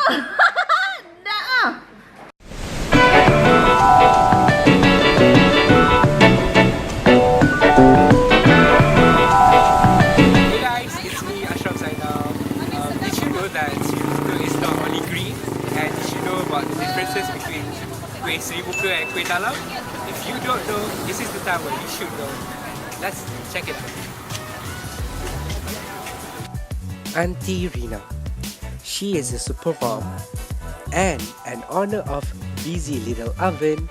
Dah. Hey guys, it's me Ashraf Zainal. Did you know that Sri Muka is not only green? And did you know about the differences between kuih Sri Muka and kuih talam? If you don't know, this is the time where you should know. Let's check it out. Auntie Rina. She is a super mom and an owner of Busy Little Oven,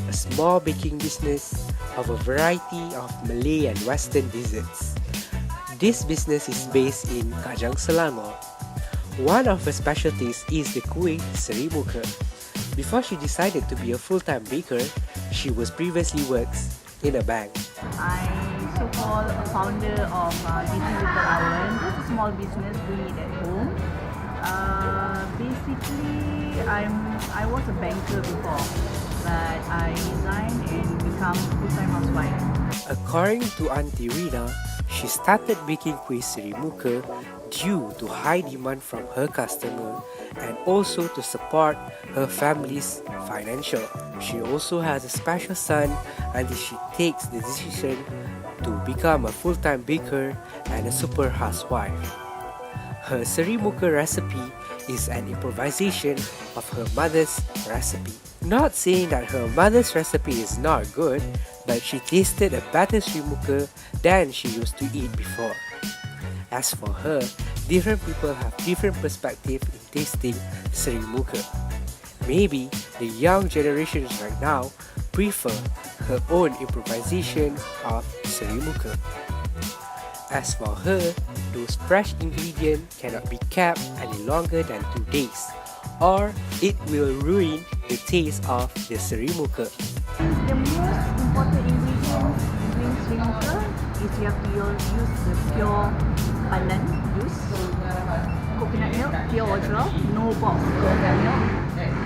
a small baking business of a variety of Malay and Western desserts. This business is based in Kajang, Selangor. One of her specialties is the kuih Sri Muka. Before she decided to be a full-time baker, she was previously works in a bank. I'm so-called a founder of Busy Little Oven. It's a small business doing it at home. Basically, I was a banker before, but I resigned and become full-time housewife. According to Auntie Rina, she started baking kuih Sri Muka due to high demand from her customer and also to support her family's financial. She also has a special son until she takes the decision to become a full-time baker and a super housewife. Her Sri Muka recipe is an improvisation of her mother's recipe. Not saying that her mother's recipe is not good, but she tasted a better Sri Muka than she used to eat before. As for her, different people have different perspective in tasting Sri Muka. Maybe the young generations right now prefer her own improvisation of Sri Muka. As for her, those fresh ingredients cannot be kept any longer than 2 days, or it will ruin the taste of the Sri Muka. The most important ingredient in doing Sri Muka is you have to use the pure pandan juice, coconut milk, pure water, no box coconut milk,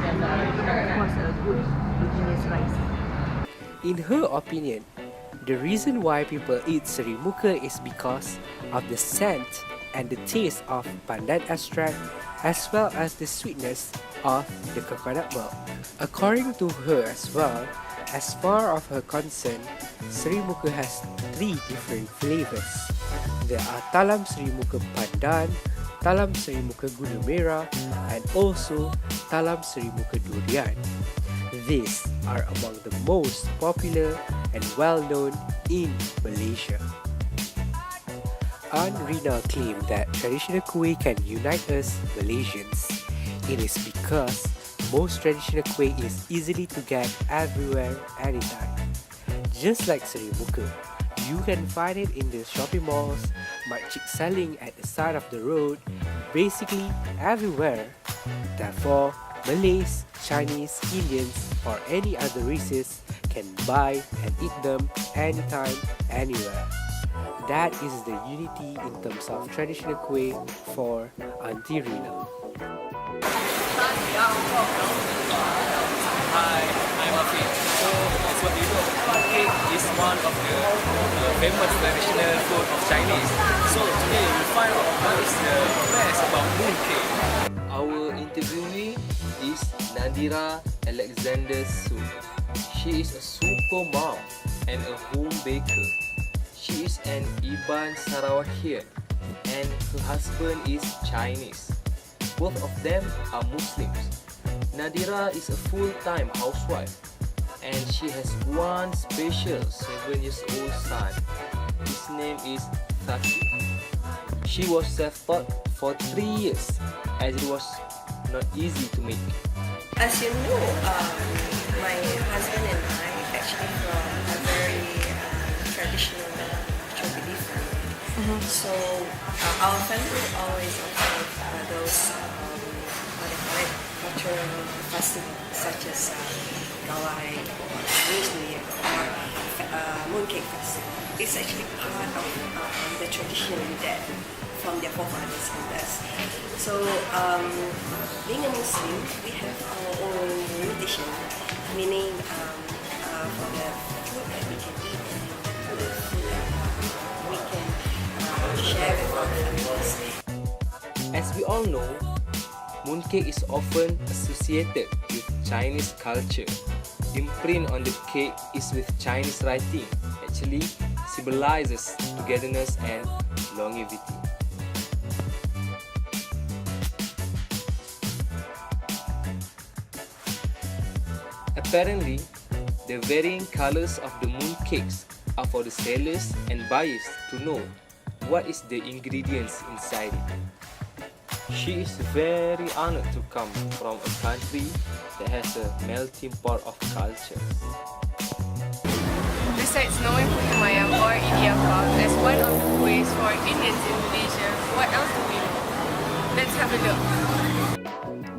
and of course a good glutinous rice. In her opinion, the reason why people eat Sri Muka is because of the scent and the taste of pandan extract as well as the sweetness of the coconut milk. According to her as well, as far of her concern, Sri Muka has 3 different flavors. There are Talam Sri Muka Pandan, Talam Sri Muka Gula Merah, and also Talam Sri Muka Durian. These are among the most popular and well-known in Malaysia. Aunt Rina claimed that traditional kuih can unite us Malaysians. It is because most traditional kuih is easily to get everywhere, anytime. Just like Sri Muka, you can find it in the shopping malls, makcik selling at the side of the road, basically everywhere. Therefore, Malays, Chinese, Indians, or any other races can buy and eat them anytime, anywhere. That is the unity in terms of traditional kuih for Auntie Rina. Hi, I'm Afiq. So, as what you know, cake is one of the famous traditional food of Chinese. So, today we find out what is the best about moon cake. Our interviewee is Nadira Alexander Su. She is a super mom and a home baker. She is an Iban Sarawakian and her husband is Chinese. Both of them are Muslims. Nadira is a full-time housewife and she has one special 7 years old son. His name is Thaki. She was self-taught for 3 years as it was not easy to make. As you know, my husband and I actually from a very traditional Choctaw family. So our family always observe those what they call it, cultural festivals such as Gawai or Chinese New Year or Mooncake Festival. It's actually part of the tradition that from their forefathers and us. So, being a Muslim, we have our own limitation, meaning for the food that we can eat and the food that we can share with our families. As we all know, Mooncake is often associated with Chinese culture. Imprint on the cake is with Chinese writing, actually symbolizes togetherness and longevity. Apparently, the varying colors of the mooncakes are for the sellers and buyers to know what is the ingredients inside it. She is very honored to come from a country that has a melting pot of culture. Besides knowing putu mayam or idiyapan as one of the ways for Indians in Malaysia, what else do we know? Let's have a look.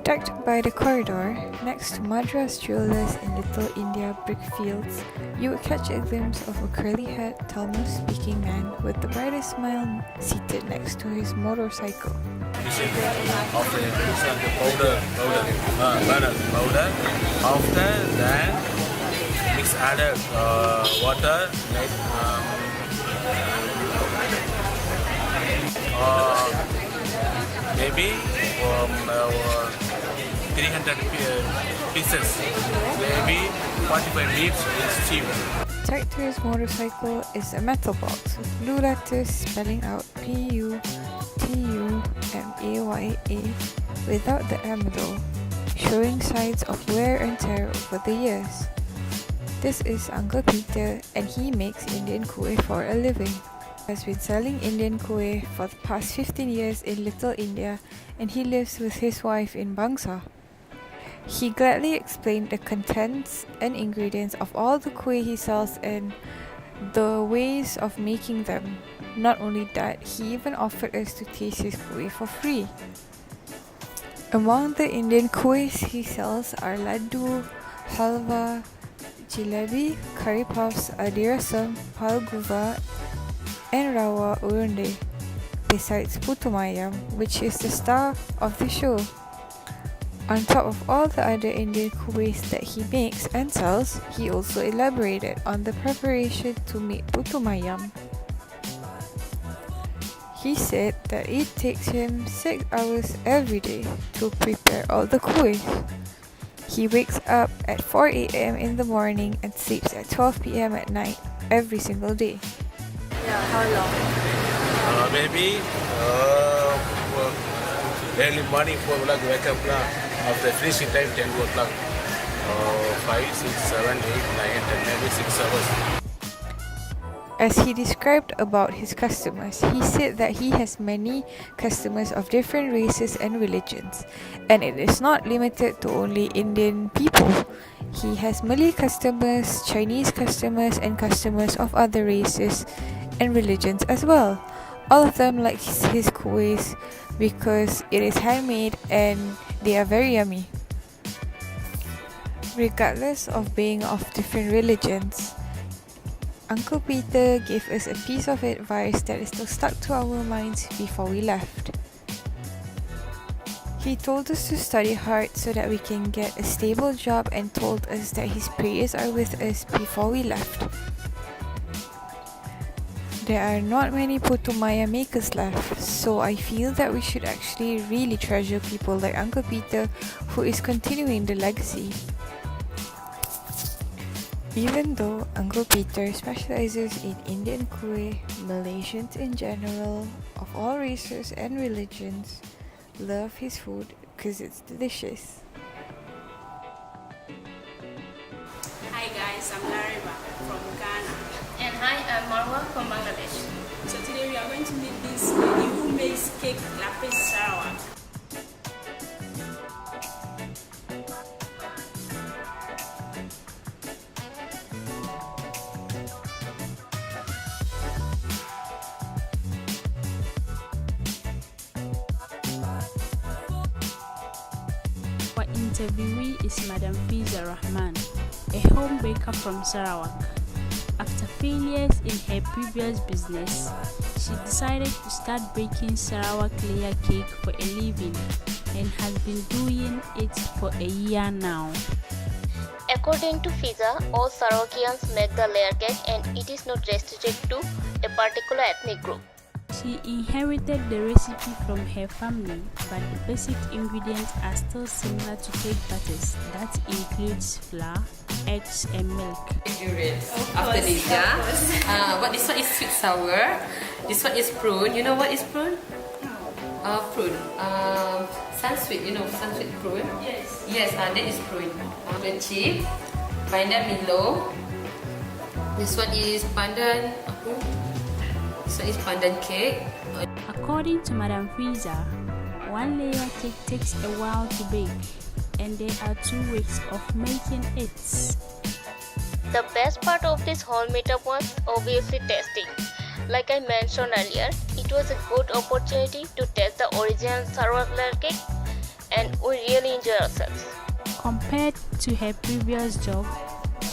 Tucked by the corridor, next to Madras Jewelers in Little India brickfields, you would catch a glimpse of a curly-haired Tamil-speaking man with the brightest smile seated next to his motorcycle. After the powder. After that, mix added water like maybe 300 pieces. Maybe 45 minutes is steam. Tied to his motorcycle is a metal box with blue letters spelling out PUTUMAYA without the M though, showing signs of wear and tear over the years. This is Uncle Peter and he makes Indian kuih for a living. He has been selling Indian kuih for the past 15 years in Little India and he lives with his wife in Bangsa. He gladly explained the contents and ingredients of all the kuih he sells and the ways of making them. Not only that, he even offered us to taste his kuih for free. Among the Indian kuihs he sells are laddu, halwa, jalebi, curry puffs, adirasam, palguva, and rawa urunde. Besides putu mayam, which is the star of the show. On top of all the other Indian kuihs that he makes and sells, he also elaborated on the preparation to make putu mayam. He said that it takes him 6 hours every day to prepare all the kuihs. He wakes up at 4 a.m. in the morning and sleeps at 12 p.m. at night every single day. Yeah, how long? Maybe early morning 4 o'clock wake up lah. After finishing time 10 o'clock. 5, 6, 7, 8, 9, 10, maybe 6 hours. As he described about his customers, he said that he has many customers of different races and religions, and it is not limited to only Indian people. He has Malay customers, Chinese customers, and customers of other races and religions as well. All of them like his kuihs because it is handmade and they are very yummy. Regardless of being of different religions, Uncle Peter gave us a piece of advice that is still stuck to our minds before we left. He told us to study hard so that we can get a stable job and told us that his prayers are with us before we left. There are not many putu maya makers left, so I feel that we should actually really treasure people like Uncle Peter who is continuing the legacy. Even though Uncle Peter specializes in Indian kuih, Malaysians in general, of all races and religions, love his food because it's delicious. Hi guys, I'm Lariba from Ghana. And hi, I'm Marwa from Bangladesh. So today we are going to make this lady who makes cake lapis Sarawak. Our interviewee is Madam Fiza Rahman, a home baker from Sarawak. After failures in her previous business, she decided to start baking Sarawak layer cake for a living and has been doing it for a year now. According to Fiza, all Sarawakians make the layer cake and it is not restricted to a particular ethnic group. She inherited the recipe from her family, but the basic ingredients are still similar to cake batters. That includes flour, eggs, and milk. Durians after this, yeah. But this one is sweet sour. This one is prune. You know what is prune? Prune. Sunsweet. You know sunsweet prune? Yes. Yes. That is prune. The chip, pandan Milo. This one is pandan. This one is pandan cake. According to Madam Frieza, one layer cake takes a while to bake, and there are 2 ways of making it. The best part of this whole meetup was obviously testing. Like I mentioned earlier, it was a good opportunity to test the original Sarawak layer cake, and we really enjoyed ourselves. Compared to her previous job,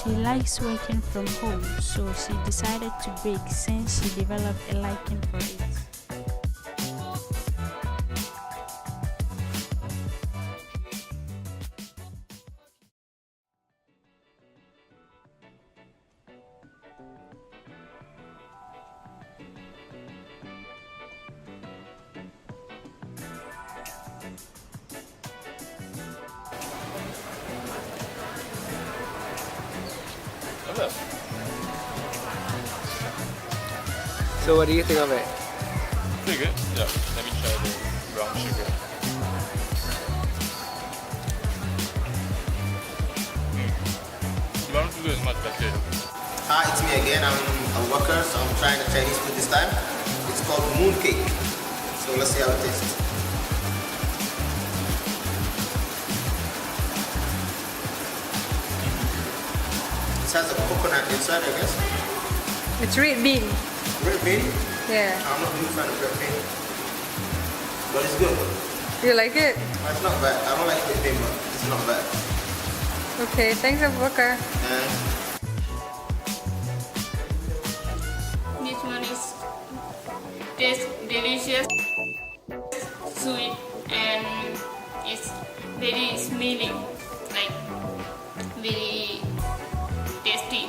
she likes working from home, so she decided to bake since she developed a liking for it. So what do you think of it? Pretty good. Yeah. Let me try the brown sugar. Brown sugar is much better. Hi, it's me again. I'm a worker, so I'm trying the Chinese food this time. It's called moon cake. So let's see how it tastes. It has a coconut inside, I guess. It's red bean. Red bean? Yeah. I'm not a big fan of red bean. But it's good. You like it? It's not bad. I don't like red bean, but it's not bad. Okay, thanks, Abubakar. This one is tastes delicious, sweet, and it's very smelly, like very tasty.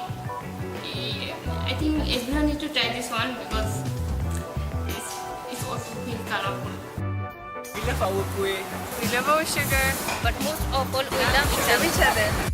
I think everyone needs to try this one because it's also very colorful. We love our kuih. We love our sugar, But most of all, we love each other.